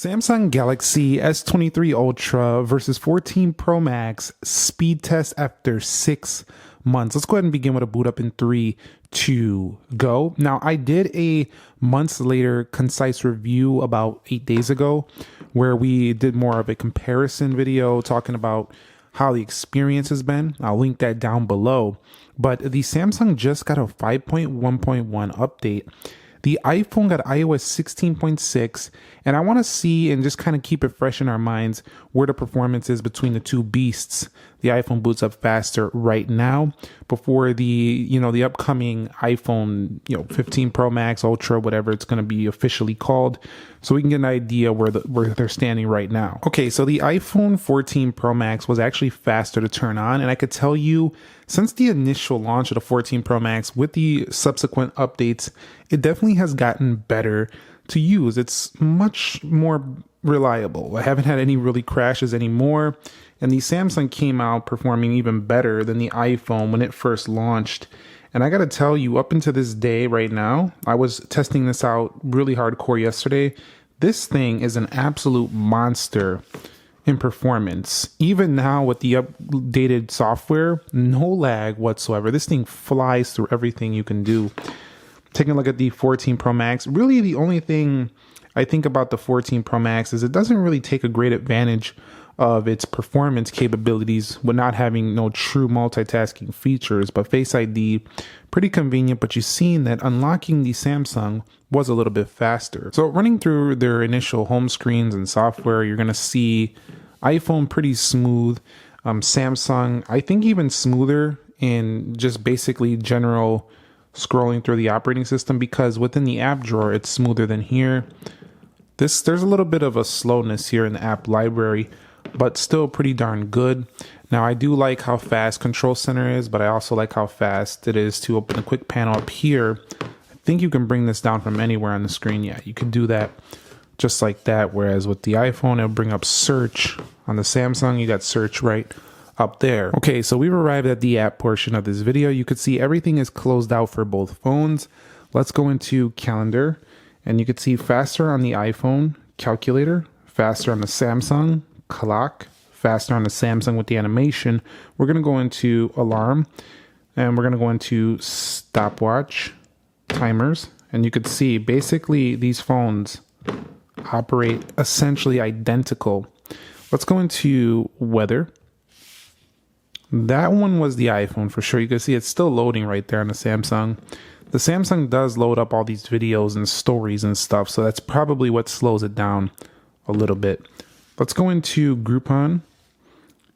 Samsung Galaxy S23 Ultra versus 14 Pro Max speed test after 6 months. Let's go ahead and begin with a boot up in 3, 2, go. Now, I did a months later concise review about 8 days ago where we did more of a comparison video talking about how the experience has been. I'll link that down below. But the Samsung just got a 5.1.1 update. The iPhone got iOS 16.6, and I want to see and just kind of keep it fresh in our minds where the performance is between the two beasts. The iPhone boots up faster right now before the upcoming iPhone 15 Pro Max, Ultra, whatever it's going to be officially called, so we can get an idea where they're standing right now. Okay, so the iPhone 14 Pro Max was actually faster to turn on, and I could tell you since the initial launch of the 14 Pro Max with the subsequent updates, it definitely has gotten better to use. It's much more reliable. I haven't had any really crashes anymore. And the Samsung came out performing even better than the iPhone when it first launched. And I got to tell you, up until this day right now, I was testing this out really hardcore yesterday. This thing is an absolute monster in performance. Even now with the updated software, no lag whatsoever. This thing flies through everything you can do. Taking a look at the 14 Pro Max, really the only thing I think about the 14 Pro Max is it doesn't really take a great advantage of its performance capabilities with not having no true multitasking features. But Face ID, pretty convenient, but you've seen that unlocking the Samsung was a little bit faster. So running through their initial home screens and software, you're going to see iPhone pretty smooth. Samsung, I think even smoother in just basically general scrolling through the operating system, because within the app drawer, it's smoother than here. There's a little bit of a slowness here in the app library, but still pretty darn good. Now, I do like how fast Control Center is, but I also like how fast it is to open the quick panel up here. I think you can bring this down from anywhere on the screen. Yeah, you can do that just like that. Whereas with the iPhone, it'll bring up search. On the Samsung, you got search right up there. Okay, so we've arrived at the app portion of this video. You could see everything is closed out for both phones. Let's go into calendar, and you could see faster on the iPhone, calculator, faster on the Samsung, clock, faster on the Samsung with the animation. We're going to go into alarm, and we're going to go into stopwatch, timers, and you could see basically these phones operate essentially identical. Let's go into weather. That one was the iPhone for sure. You can see it's still loading right there on the Samsung. The Samsung does load up all these videos and stories and stuff, so that's probably what slows it down a little bit. Let's go into Groupon.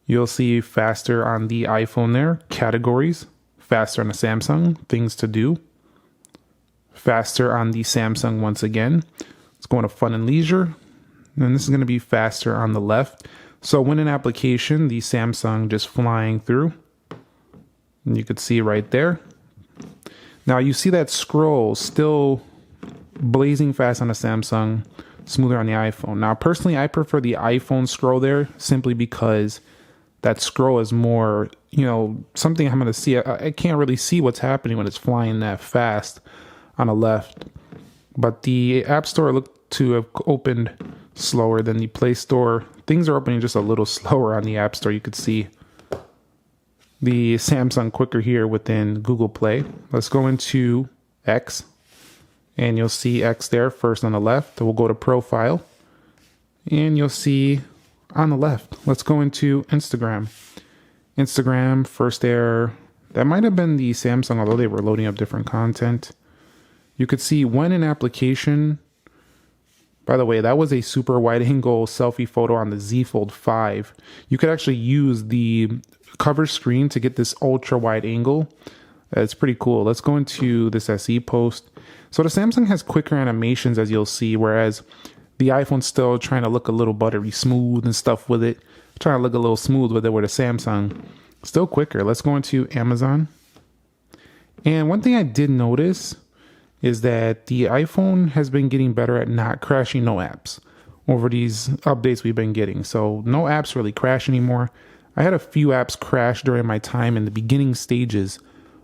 You'll see faster on the iPhone there. Categories, faster on the Samsung. Things to do, faster on the Samsung once again. Let's go into Fun and Leisure, and this is going to be faster on the left. So when an application, the Samsung just flying through, and you could see right there. Now you see that scroll still blazing fast on the Samsung, smoother on the iPhone. Now personally, I prefer the iPhone scroll there simply because that scroll is more, something I'm going to see. I can't really see what's happening when it's flying that fast on the left. But the App Store looked to have opened slower than the Play Store. Things are opening just a little slower on the App Store. You could see the Samsung quicker here within Google Play. Let's go into X, and you'll see X there first on the left. We'll go to Profile, and you'll see on the left. Let's go into Instagram. Instagram, first there. That might have been the Samsung, although they were loading up different content. You could see when an application. By the way, that was a super wide angle selfie photo on the Z Fold 5. You could actually use the cover screen to get this ultra wide angle. It's pretty cool. Let's go into this SE post. So the Samsung has quicker animations, as you'll see, whereas the iPhone's still trying to look a little buttery smooth and stuff with it. Trying to look a little smooth with it, where the Samsung still quicker. Let's go into Amazon. And one thing I did notice is that the iPhone has been getting better at not crashing no apps over these updates we've been getting. So no apps really crash anymore. I had a few apps crash during my time in the beginning stages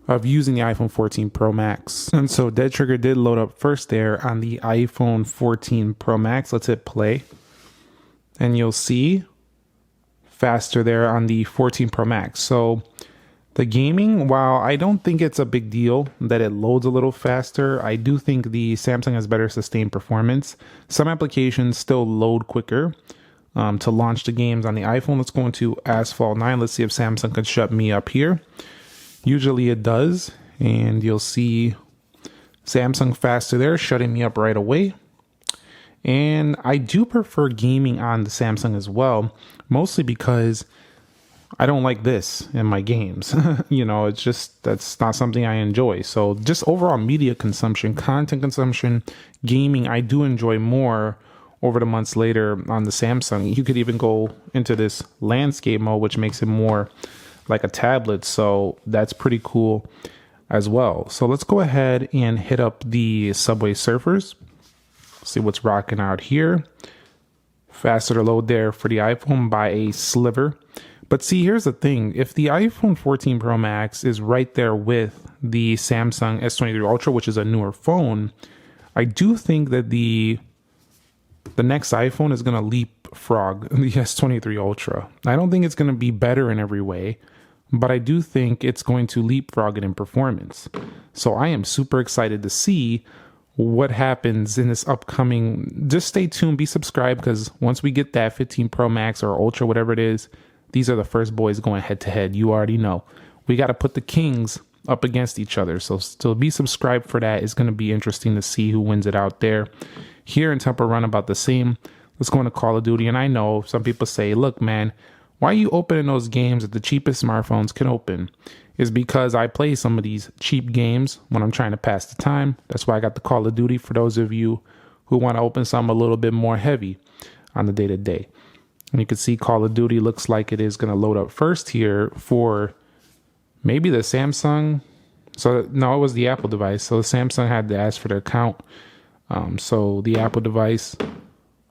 of using the iPhone 14 Pro Max. And so Dead Trigger did load up first there on the iPhone 14 Pro Max. Let's hit play. and you'll see faster there on the 14 Pro Max. So the gaming, while I don't think it's a big deal that it loads a little faster, I do think the Samsung has better sustained performance. Some applications still load quicker to launch the games on the iPhone. Let's go into Asphalt 9. Let's see if Samsung can shut me up here. Usually it does, and you'll see Samsung faster there, shutting me up right away. And I do prefer gaming on the Samsung as well, mostly because I don't like this in my games. You know, it's just, that's not something I enjoy. So just overall media consumption, content consumption, gaming, I do enjoy more over the months later on the Samsung. You could even go into this landscape mode, which makes it more like a tablet. So that's pretty cool as well. So let's go ahead and hit up the Subway Surfers. See what's rocking out here. Faster to load there for the iPhone by a sliver. But see, here's the thing. If the iPhone 14 Pro Max is right there with the Samsung S23 Ultra, which is a newer phone, I do think that the next iPhone is going to leapfrog the S23 Ultra. I don't think it's going to be better in every way, but I do think it's going to leapfrog it in performance. So I am super excited to see what happens in this upcoming. Just stay tuned, be subscribed, because once we get that 15 Pro Max or Ultra, whatever it is, these are the first boys going head to head. You already know. We got to put the kings up against each other. So be subscribed for that. It's going to be interesting to see who wins it out there. Here in Temple Run, about the same. Let's go into Call of Duty. And I know some people say, look, man, why are you opening those games that the cheapest smartphones can open? Is because I play some of these cheap games when I'm trying to pass the time. That's why I got the Call of Duty for those of you who want to open something a little bit more heavy on the day-to-day. And you can see Call of Duty looks like it is going to load up first here for maybe the Samsung. So no, it was the Apple device. So the Samsung had to ask for their account. So the Apple device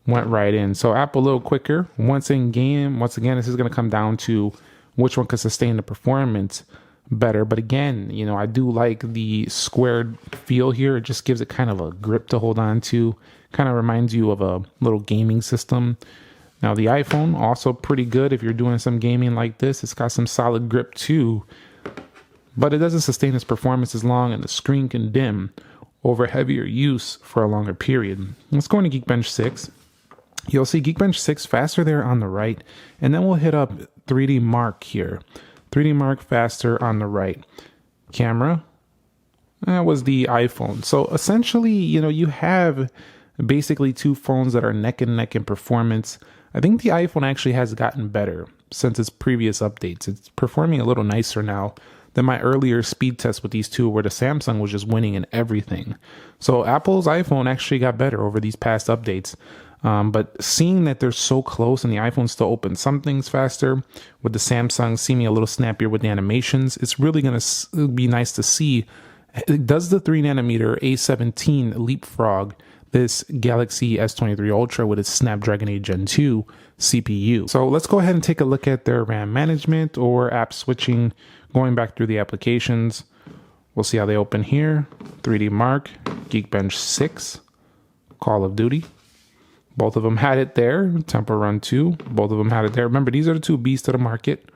went right in. So Apple a little quicker. Once in game, once again, this is going to come down to which one can sustain the performance better. But again, you know, I do like the squared feel here. It just gives it kind of a grip to hold on to. Kind of reminds you of a little gaming system. Now the iPhone, also pretty good if you're doing some gaming like this. It's got some solid grip too, but it doesn't sustain its performance as long, and the screen can dim over heavier use for a longer period. Let's go into Geekbench 6. You'll see Geekbench 6 faster there on the right, and then we'll hit up 3D Mark here. 3D Mark faster on the right. Camera, that was the iPhone. So essentially, you know, you have basically two phones that are neck and neck in performance. I think the iPhone actually has gotten better since its previous updates. It's performing a little nicer now than my earlier speed test with these two, where the Samsung was just winning in everything. So Apple's iPhone actually got better over these past updates. But seeing that they're so close and the iPhone still opens some things faster, with the Samsung seeming a little snappier with the animations, it's really going to be nice to see. Does the 3nm A17 leapfrog this Galaxy S23 Ultra with its Snapdragon 8 Gen 2 CPU? So let's go ahead and take a look at their RAM management or app switching, going back through the applications. We'll see how they open here. 3D Mark, Geekbench 6, Call of Duty. Both of them had it there. Temple Run 2, both of them had it there. Remember, these are the two beasts of the market.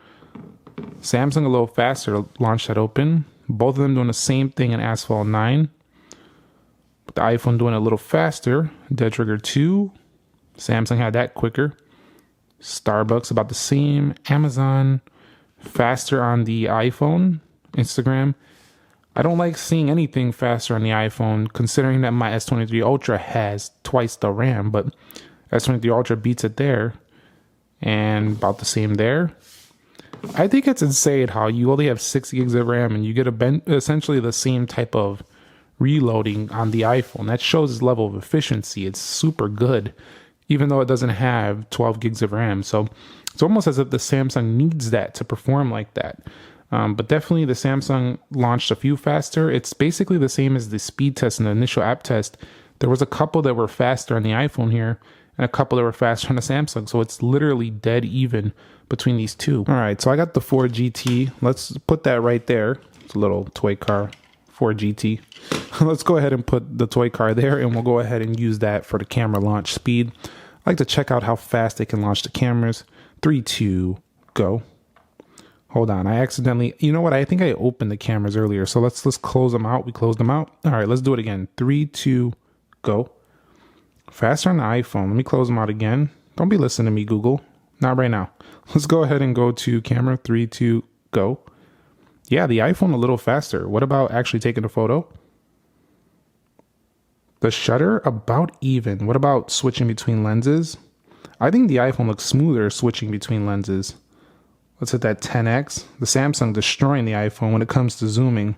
Samsung a little faster to launch that open. Both of them doing the same thing in Asphalt 9. But the iPhone doing it a little faster. Dead Trigger 2. Samsung had that quicker. Starbucks about the same. Amazon faster on the iPhone. Instagram. I don't like seeing anything faster on the iPhone, considering that my S23 Ultra has twice the RAM, but S23 Ultra beats it there, and about the same there. I think it's insane how you only have 6 gigs of RAM and you get essentially the same type of reloading on the iPhone. That shows its level of efficiency. It's super good, even though it doesn't have 12 gigs of RAM. So it's almost as if the Samsung needs that to perform like that. But definitely the Samsung launched a few faster. It's basically the same as the speed test and the initial app test. There was a couple that were faster on the iPhone here and a couple that were faster on the Samsung. So it's literally dead even between these two. All right, so I got the Ford GT. Let's put that right there. It's a little toy car, Ford GT. Let's go ahead and put the toy car there, and we'll go ahead and use that for the camera launch speed. I like to check out how fast they can launch the cameras. 3, 2, go. Hold on, I accidentally, you know what? I think I opened the cameras earlier, so let's close them out. We closed them out. All right, let's do it again. 3, 2, go. Faster on the iPhone. Let me close them out again. Don't be listening to me, Google. Not right now. Let's go ahead and go to camera. 3, 2, go. Yeah, the iPhone a little faster. What about actually taking a photo? The shutter about even. What about switching between lenses? I think the iPhone looks smoother switching between lenses. Let's hit that 10x. The Samsung destroying the iPhone when it comes to zooming,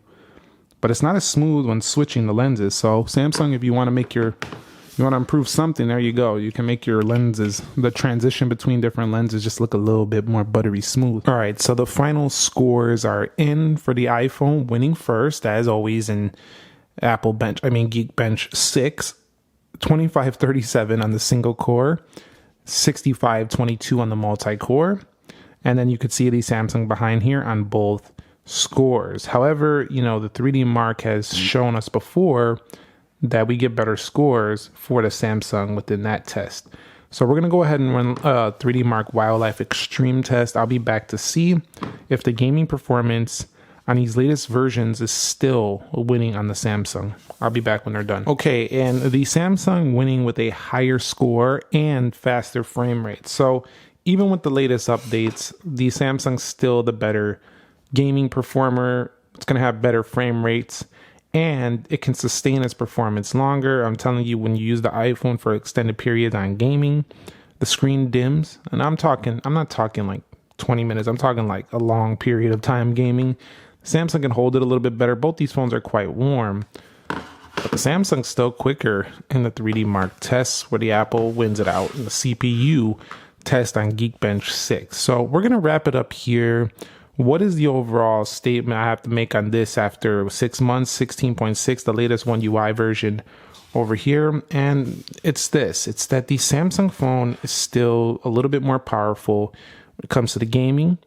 but it's not as smooth when switching the lenses. So Samsung, if you want to improve something, there you go. You can make your lenses, the transition between different lenses, just look a little bit more buttery smooth. All right, so the final scores are in for the iPhone, winning first as always in Geekbench 6, 2537 on the single core, 6522 on the multi-core. And then you could see the Samsung behind here on both scores. However, you know, the 3D Mark has shown us before that we get better scores for the Samsung within that test. So we're going to go ahead and run 3D Mark Wildlife Extreme test. I'll be back to see if the gaming performance on these latest versions is still winning on the Samsung. I'll be back when they're done. Okay, and the Samsung winning with a higher score and faster frame rate. So even with the latest updates, the Samsung's still the better gaming performer. It's going to have better frame rates, and it can sustain its performance longer. I'm telling you, when you use the iPhone for extended periods on gaming, the screen dims, and I'm not talking like 20 minutes. I'm talking like a long period of time gaming. Samsung can hold it a little bit better. Both these phones are quite warm, but the Samsung's still quicker in the 3D Mark tests, where the Apple wins it out in the CPU test on Geekbench 6. So we're going to wrap it up here. What is the overall statement I have to make on this after 6 months? 16.6, the latest One UI version over here. And it's this. It's that the Samsung phone is still a little bit more powerful when it comes to the gaming.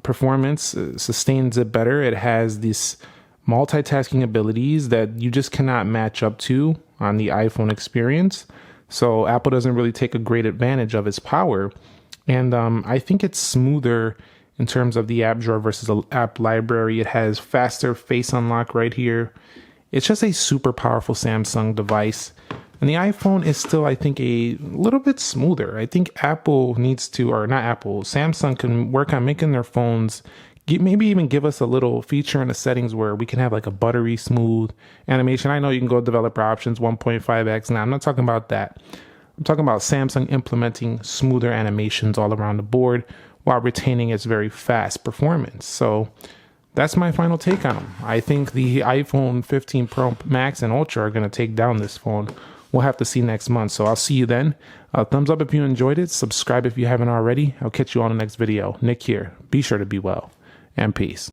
Performance sustains it better. It has these multitasking abilities that you just cannot match up to on the iPhone experience. So Apple doesn't really take a great advantage of its power. And I think it's smoother in terms of the app drawer versus the app library. It has faster face unlock right here. It's just a super powerful Samsung device. And the iPhone is still, I think, a little bit smoother. I think Apple needs to, or not Apple, Samsung can work on making their phones, maybe even give us a little feature in the settings where we can have like a buttery smooth animation. I know you can go developer options 1.5x. Now, I'm not talking about that. I'm talking about Samsung implementing smoother animations all around the board while retaining its very fast performance. So that's my final take on them. I think the iPhone 15 Pro Max and Ultra are going to take down this phone. We'll have to see next month. So I'll see you then. Thumbs up if you enjoyed it. Subscribe if you haven't already. I'll catch you on the next video. Nick here. Be sure to be well, and peace.